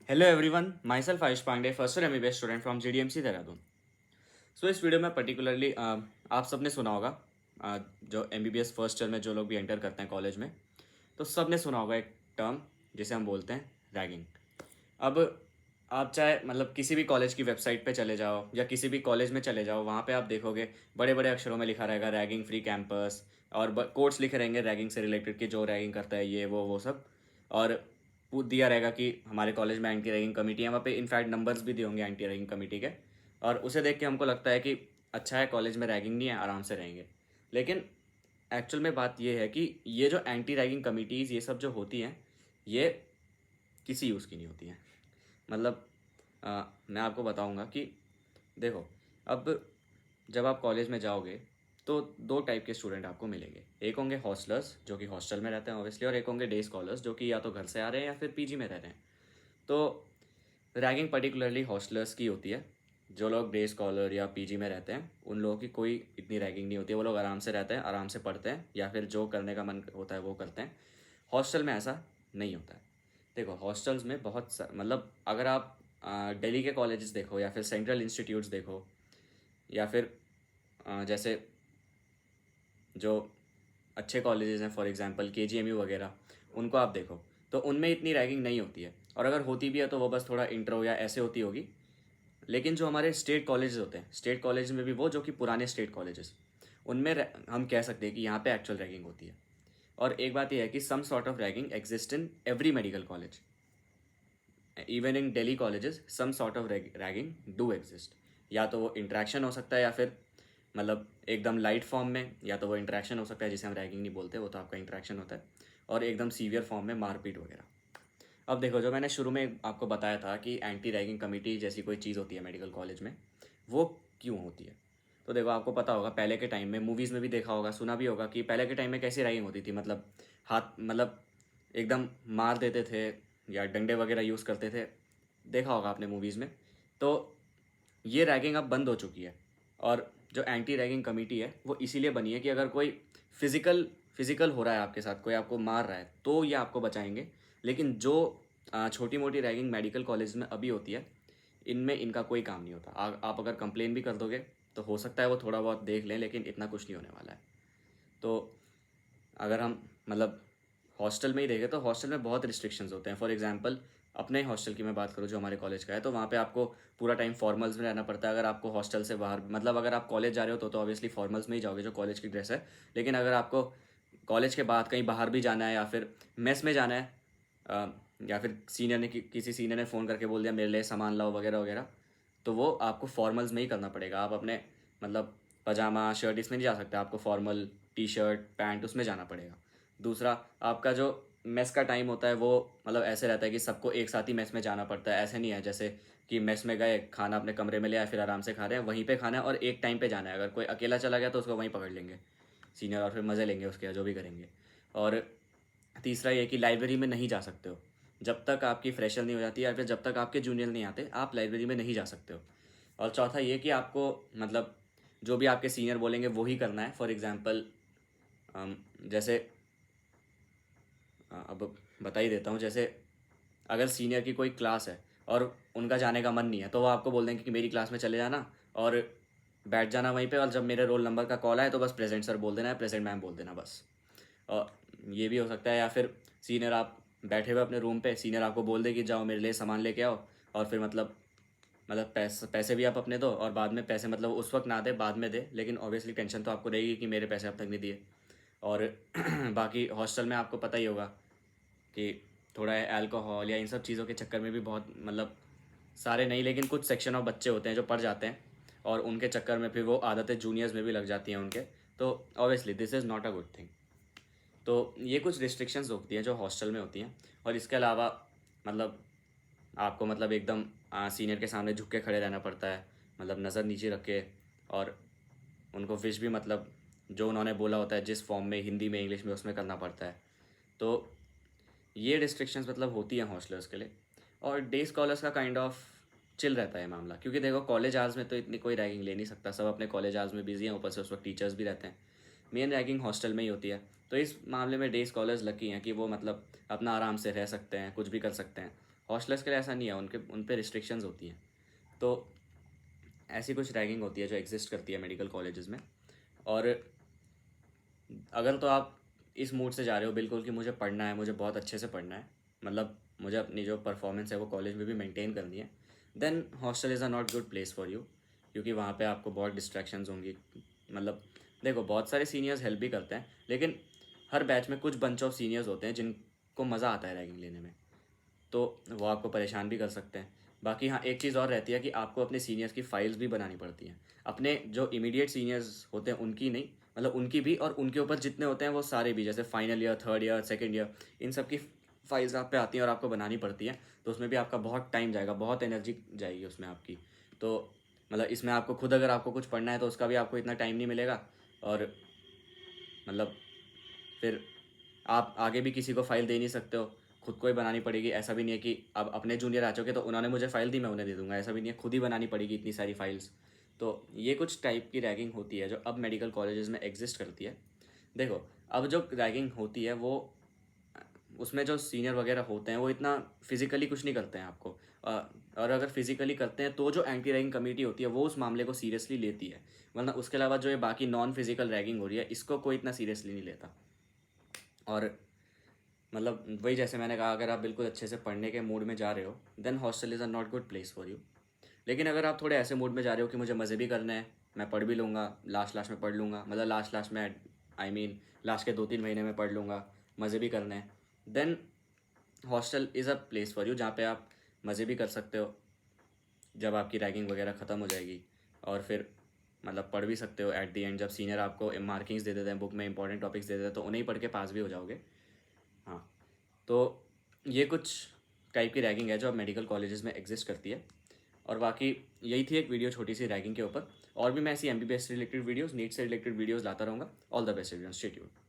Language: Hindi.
Hello everyone, myself Ayush Pandey, first year MBBS student from GDMC Dehradun. So इस वीडियो में पर्टिकुलरली आप सबने सुना होगा, जो एमबीबीएस फर्स्ट ईयर में जो लोग भी एंटर करते हैं कॉलेज में, तो सब ने सुना होगा एक टर्म जिसे हम बोलते हैं रैगिंग। अब आप चाहे मतलब किसी भी कॉलेज की वेबसाइट पे चले जाओ या किसी भी कॉलेज में चले जाओ, वहाँ पे आप देखोगे बड़े बड़े अक्षरों में लिखा रहेगा रैगिंग फ्री कैंपस, और कोट्स लिखे रहेंगे रैगिंग से रिलेटेड कि जो रैगिंग करता है ये वो सब। और दिया रहेगा कि हमारे कॉलेज में एंटी रैगिंग कमेटी है, वहाँ पे इनफैक्ट नंबर्स भी दिए होंगे एंटी रैगिंग कमेटी के। और उसे देख के हमको लगता है कि अच्छा है, कॉलेज में रैगिंग नहीं है, आराम से रहेंगे। लेकिन एक्चुअल में बात ये है कि ये जो एंटी रैगिंग कमिटीज़ ये सब जो होती हैं, ये किसी यूज़ की नहीं होती हैं। मतलब मैं आपको बताऊंगा कि देखो, अब जब आप कॉलेज में जाओगे तो दो टाइप के स्टूडेंट आपको मिलेंगे। एक होंगे हॉस्टलर्स जो कि हॉस्टल में रहते हैं ऑब्वियसली, और एक होंगे डे स्कॉलर्स जो कि या तो घर से आ रहे हैं या फिर पीजी में रह रहे हैं। तो रैगिंग पर्टिकुलरली हॉस्टलर्स की होती है। जो लोग डे स्कॉलर या पीजी में रहते हैं उन लोगों की कोई इतनी रैगिंग नहीं होती है, वो लोग आराम से रहते हैं, आराम से पढ़ते हैं या फिर जो करने का मन होता है वो करते हैं। हॉस्टल में ऐसा नहीं होता है। देखो, हॉस्टल्स में मतलब अगर आप दिल्ली के कॉलेजेस देखो या फिर सेंट्रल इंस्टीट्यूट्स देखो, या फिर जैसे जो अच्छे कॉलेजेस हैं, फॉर एग्जांपल केजीएमयू वगैरह, उनको आप देखो तो उनमें इतनी रैगिंग नहीं होती है, और अगर होती भी है तो वो बस थोड़ा इंट्रो या ऐसे होती होगी। लेकिन जो हमारे स्टेट कॉलेजेस होते हैं, स्टेट कॉलेज में भी वो जो कि पुराने स्टेट कॉलेजेस, उनमें हम कह सकते हैं कि यहाँ पे एक्चुअल रैगिंग होती है। और एक बात यह है कि some sort of ragging exist in every medical college. Even in Delhi colleges some sort of ragging do exist. या तो वो इंट्रैक्शन हो सकता है या फिर मतलब एकदम लाइट फॉर्म में, या तो वो इंट्रैक्शन हो सकता है जिसे हम रैगिंग नहीं बोलते, वो तो आपका इंट्रैक्शन होता है, और एकदम सीवियर फॉर्म में मारपीट वगैरह। अब देखो, जो मैंने शुरू में आपको बताया था कि एंटी रैगिंग कमेटी जैसी कोई चीज़ होती है मेडिकल कॉलेज में, वो क्यों होती है। तो देखो, आपको पता होगा पहले के टाइम में, मूवीज़ में भी देखा होगा, सुना भी होगा कि पहले के टाइम में कैसी रैगिंग होती थी। मतलब हाथ मतलब एकदम मार देते थे या डंडे वगैरह यूज़ करते थे, देखा होगा आपने मूवीज़ में। तो ये रैगिंग अब बंद हो चुकी है। और जो एंटी रैगिंग कमेटी है वो इसीलिए बनी है कि अगर कोई फिजिकल हो रहा है आपके साथ, कोई आपको मार रहा है, तो ये आपको बचाएंगे। लेकिन जो छोटी मोटी रैगिंग मेडिकल कॉलेज में अभी होती है, इनमें इनका कोई काम नहीं होता। आप अगर कंप्लेन भी कर दोगे तो हो सकता है वो थोड़ा बहुत देख लें, लेकिन इतना कुछ नहीं होने वाला है। तो अगर हम मतलब हॉस्टल में ही देखें तो हॉस्टल में बहुत रिस्ट्रिक्शंस होते हैं। फॉर एग्जांपल, अपने हॉस्टल की मैं बात करूँ जो हमारे कॉलेज का है, तो वहाँ पे आपको पूरा टाइम फॉर्मल्स में रहना पड़ता है। अगर आपको हॉस्टल से बाहर मतलब अगर आप कॉलेज जा रहे हो तो ऑब्वियसली फॉर्मल्स में ही जाओगे, जो कॉलेज की ड्रेस है। लेकिन अगर आपको कॉलेज के बाद कहीं बाहर भी जाना है या फिर मेस में जाना है, अ, या फिर सीनियर ने किसी सीनियर ने फ़ोन करके बोल दिया मेरे लिए सामान लाओ वगैरह वगैरह, तो वो आपको फॉर्मल्स में ही करना पड़ेगा। आप अपने मतलब पजामा शर्ट इसमें नहीं जा सकते, आपको फॉर्मल टी शर्ट पैंट उसमें जाना पड़ेगा। दूसरा, आपका जो मेस का टाइम होता है वो मतलब ऐसे रहता है कि सबको एक साथ ही मेस में जाना पड़ता है। ऐसे नहीं है जैसे कि मेस में गए, खाना अपने कमरे में ले आए, फिर आराम से खा रहे हैं, वहीं पे खाना है और एक टाइम पे जाना है। अगर कोई अकेला चला गया तो उसको वहीं पकड़ लेंगे सीनियर, और फिर मज़े लेंगे उसके जो भी करेंगे। और तीसरा ये कि लाइब्रेरी में नहीं जा सकते हो जब तक आपकी फ्रेशर नहीं हो जाती, या फिर जब तक आपके जूनियर नहीं आते, आप लाइब्रेरी में नहीं जा सकते हो। और चौथा ये कि आपको मतलब जो भी आपके सीनियर बोलेंगे वो ही करना है। फॉर एग्ज़ाम्पल, जैसे अब बता ही देता हूँ। जैसे अगर सीनियर की कोई क्लास है और उनका जाने का मन नहीं है, तो वो आपको बोल देंगे कि मेरी क्लास में चले जाना और बैठ जाना वहीं पे, और जब मेरे रोल नंबर का कॉल आए तो बस प्रेजेंट सर बोल देना है, प्रेजेंट मैम बोल देना बस। और ये भी हो सकता है, या फिर सीनियर आप बैठे हुए अपने रूम पे, सीनियर आपको बोल दे कि जाओ मेरे लिए सामान लेके आओ, और फिर मतलब पैसे भी आप अपने दो, और बाद में पैसे मतलब उस वक्त ना दे, बाद में दे, लेकिन ऑब्वियसली टेंशन तो आपको रहेगी कि मेरे पैसे अब तक नहीं दिए। और बाकी हॉस्टल में आपको पता ही होगा कि थोड़ा अल्कोहल या इन सब चीज़ों के चक्कर में भी बहुत मतलब सारे नहीं लेकिन कुछ सेक्शन ऑफ बच्चे होते हैं जो पढ़ जाते हैं, और उनके चक्कर में फिर वो आदतें जूनियर्स में भी लग जाती हैं उनके। तो obviously this is not a good thing. तो ये कुछ रिस्ट्रिक्शंस होती हैं जो हॉस्टल में होती हैं। और इसके अलावा मतलब आपको मतलब एकदम सीनियर के सामने झुक के खड़े रहना पड़ता है, मतलब नज़र नीचे रख के, और उनको विश भी मतलब जो उन्होंने बोला होता है जिस फॉर्म में, हिंदी में इंग्लिश में, उसमें करना पड़ता है। तो ये रिस्ट्रिक्शंस मतलब होती हैं हॉस्टलर्स के लिए। और डे स्कॉलर्स का काइंड ऑफ चिल रहता है मामला, क्योंकि देखो कॉलेज आवर्स में तो इतनी कोई रैगिंग ले नहीं सकता, सब अपने कॉलेज आवर्स में बिजी हैं, ऊपर से उस वक्त टीचर्स भी रहते हैं। मेन रैगिंग हॉस्टल में ही होती है। तो इस मामले में डे स्कॉलर्स लकी हैं कि वो मतलब अपना आराम से रह सकते हैं, कुछ भी कर सकते हैं। हॉस्टलर्स के लिए ऐसा नहीं है, उन पे रिस्ट्रिक्शंस होती हैं। तो ऐसी कुछ रैगिंग होती है जो एग्जिस्ट करती है मेडिकल कॉलेजेस में। और अगर तो आप इस मूड से जा रहे हो बिल्कुल कि मुझे पढ़ना है, मुझे बहुत अच्छे से पढ़ना है, मतलब मुझे अपनी जो परफॉर्मेंस है वो कॉलेज में भी मेंटेन करनी है, then hostel is a not good place for you. क्योंकि वहाँ पे आपको बहुत डिस्ट्रैक्शंस होंगी। मतलब देखो, बहुत सारे सीनियर्स हेल्प भी करते हैं, लेकिन हर बैच में कुछ बंच ऑफ सीनियर्स होते हैं जिनको मज़ा आता है रैगिंग लेने में, तो वो आपको परेशान भी कर सकते हैं। बाकी हाँ, एक चीज़ और रहती है कि आपको अपने सीनियर्स की फ़ाइल्स भी बनानी पड़ती हैं। अपने जो इमीडिएट सीनियर्स होते हैं उनकी नहीं, मतलब उनकी भी, और उनके ऊपर जितने होते हैं वो सारे भी, जैसे final year, third year, second year, इन सब की फाइल्स आप पे आती हैं और आपको बनानी पड़ती हैं। तो उसमें भी आपका बहुत टाइम जाएगा, बहुत एनर्जी जाएगी उसमें आपकी। तो मतलब इसमें आपको खुद अगर आपको कुछ पढ़ना है तो उसका भी आपको इतना टाइम नहीं मिलेगा। और मतलब फिर आप आगे भी किसी को फ़ाइल दे नहीं सकते हो, खुद को ही बनानी पड़ेगी। ऐसा भी नहीं है कि अब अपने जूनियर आ चुके तो उन्होंने मुझे फ़ाइल दी मैं उन्हें दे दूंगा, ऐसा भी नहीं है, खुद ही बनानी पड़ेगी इतनी सारी फाइल्स। तो ये कुछ टाइप की रैगिंग होती है जो अब मेडिकल कॉलेजेस में एग्जिस्ट करती है। देखो, अब जो रैगिंग होती है वो, उसमें जो सीनियर वगैरह होते हैं वो इतना फिजिकली कुछ नहीं करते हैं आपको। और अगर फिजिकली करते हैं तो जो एंटी रैगिंग कमेटी होती है वो उस मामले को सीरियसली लेती है, वरना उसके अलावा जो ये बाकी नॉन फिजिकल रैगिंग हो रही है इसको कोई इतना सीरियसली नहीं लेता। और मतलब वही, जैसे मैंने कहा, अगर आप बिल्कुल अच्छे से पढ़ने के मूड में जा रहे हो then hostel is a not good place for you. लेकिन अगर आप थोड़े ऐसे मूड में जा रहे हो कि मुझे मज़े भी करने हैं, मैं पढ़ भी लूँगा, लास्ट लास्ट में पढ़ लूँगा, मतलब लास्ट लास्ट में, आई मीन लास्ट के 2-3 महीने में पढ़ लूँगा, मज़े भी करने हैं, then hostel is a place for you, जहाँ पे आप मज़े भी कर सकते हो जब आपकी रैगिंग वगैरह ख़त्म हो जाएगी। और फिर मतलब पढ़ भी सकते हो एट दी एंड, जब सीनियर आपको मार्किंग्स दे देते हैं, बुक में इंपॉर्टेंट टॉपिक्स दे देते हैं, तो उन्हें ही पढ़ के पास भी हो जाओगे। हाँ, तो ये कुछ टाइप की रैगिंग है जो अब मेडिकल कॉलेजेस में एग्जिस्ट करती है। और बाकी यही थी एक वीडियो छोटी सी रैगिंग के ऊपर। और भी मैं ऐसी एमबीबीएस से रिलेटेड वीडियोस, नीट से रिलेटेड वीडियोस लाता रहूँगा। All the best everyone, stay tuned.